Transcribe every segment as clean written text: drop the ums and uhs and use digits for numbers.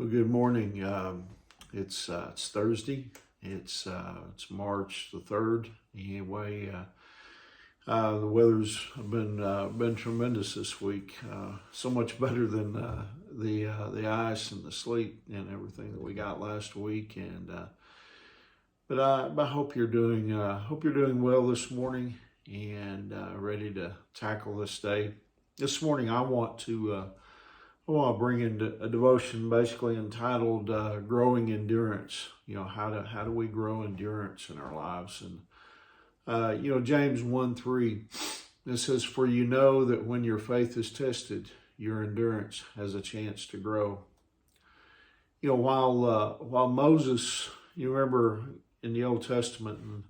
Well, good morning. It's Thursday. It's March the 3rd. Anyway, the weather's been tremendous this week. So much better than the ice and the sleet and everything that we got last week. But I hope you're doing well this morning and ready to tackle this day. This morning, I want to bring in a devotion basically entitled "Growing Endurance." How do we grow endurance in our lives? And James 1:3, it says, "For you know that when your faith is tested, your endurance has a chance to grow." While Moses, you remember in the Old Testament,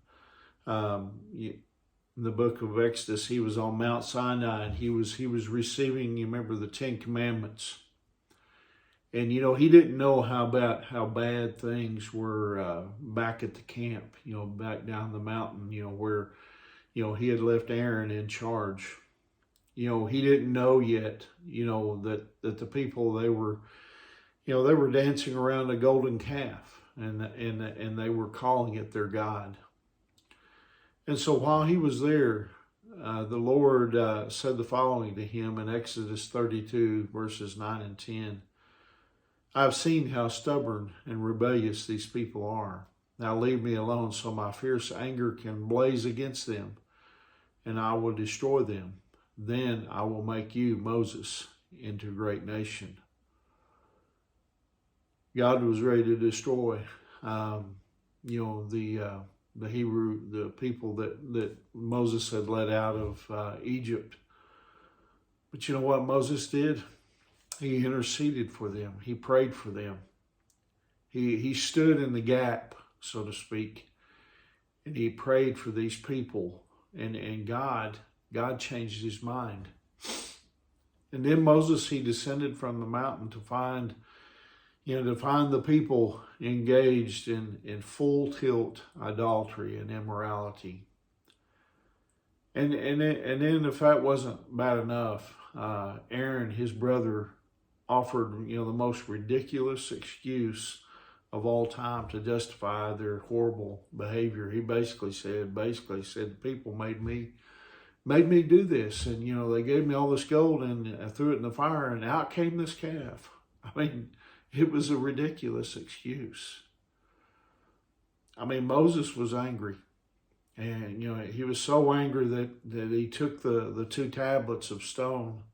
in the book of Exodus, he was on Mount Sinai and he was receiving, you remember, the Ten Commandments. And he didn't know how bad things were back at the camp, back down the mountain, where he had left Aaron in charge. He didn't know yet, that the people, they were dancing around a golden calf, and they were calling it their God. And so while he was there, the Lord said the following to him in Exodus 32, verses 9 and 10. "I've seen how stubborn and rebellious these people are. Now leave me alone so my fierce anger can blaze against them, and I will destroy them. Then I will make you, Moses, into a great nation." God was ready to destroy, the people that Moses had led out of Egypt. But you know what Moses did? He interceded for them. He prayed for them. He stood in the gap, so to speak, and he prayed for these people. And God changed his mind. And then Moses, he descended from the mountain to find the people engaged in full tilt idolatry and immorality. And then if that wasn't bad enough, Aaron, his brother, offered the most ridiculous excuse of all time to justify their horrible behavior. He basically said people made me do this, and they gave me all this gold and I threw it in the fire, and out came this calf. I mean, it was a ridiculous excuse. I mean, Moses was angry, and he was so angry that he took the two tablets of stone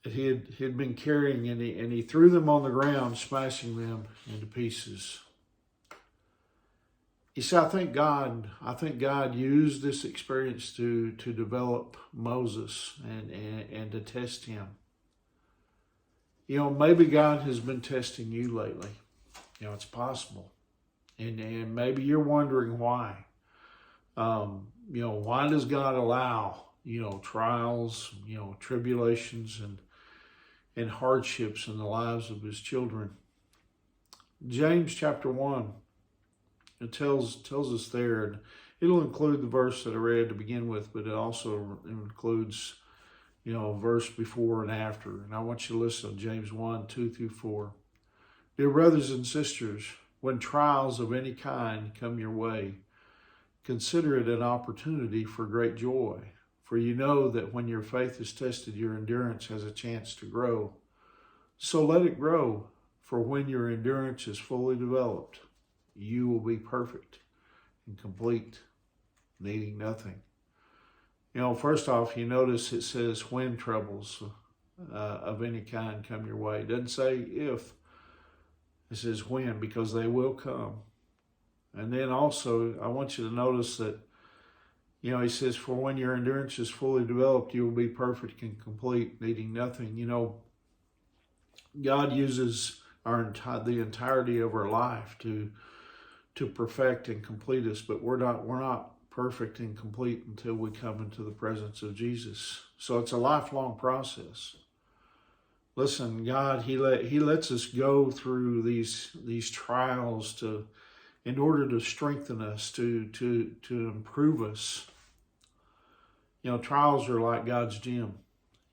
that he had been carrying, and he threw them on the ground, smashing them into pieces. You see, I think God used this experience to develop Moses and to test him. Maybe God has been testing you lately. It's possible. And maybe you're wondering why. Why does God allow, trials, tribulations and hardships in the lives of his children? James chapter 1, it tells us there, and it'll include the verse that I read to begin with, but it also includes a verse before and after. And I want you to listen to James 1, 2 through 4. "Dear brothers and sisters, when trials of any kind come your way, consider it an opportunity for great joy. For you know that when your faith is tested, your endurance has a chance to grow. So let it grow, for when your endurance is fully developed, you will be perfect and complete, needing nothing." First off, you notice it says when troubles of any kind come your way. It doesn't say if. It says when, because they will come. And then also, I want you to notice that, he says, "For when your endurance is fully developed, you will be perfect and complete, needing nothing." God uses the entirety of our life to perfect and complete us, but we're not perfect and complete until we come into the presence of Jesus. So it's a lifelong process. Listen, God, He lets us go through these trials in order to strengthen us, to improve us. Trials are like God's gym.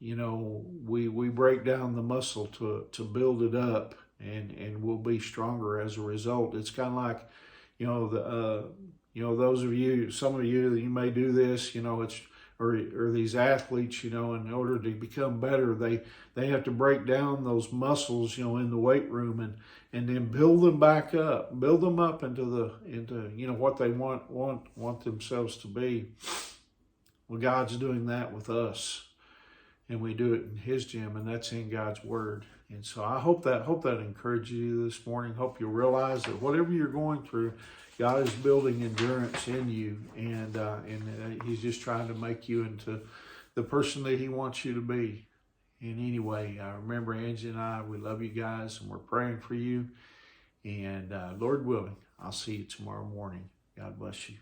We break down the muscle to build it up and we'll be stronger as a result. It's kind of like, those of you, some of you, you may do this, or these athletes, in order to become better, they have to break down those muscles, in the weight room and then build them back up, build them up into what they want themselves to be. Well, God's doing that with us, and we do it in His gym, and that's in God's Word. And so I hope that encourages you this morning. Hope you realize that whatever you're going through, God is building endurance in you, and He's just trying to make you into the person that He wants you to be. And anyway, remember, Angie and I, we love you guys, and we're praying for you. And Lord willing, I'll see you tomorrow morning. God bless you.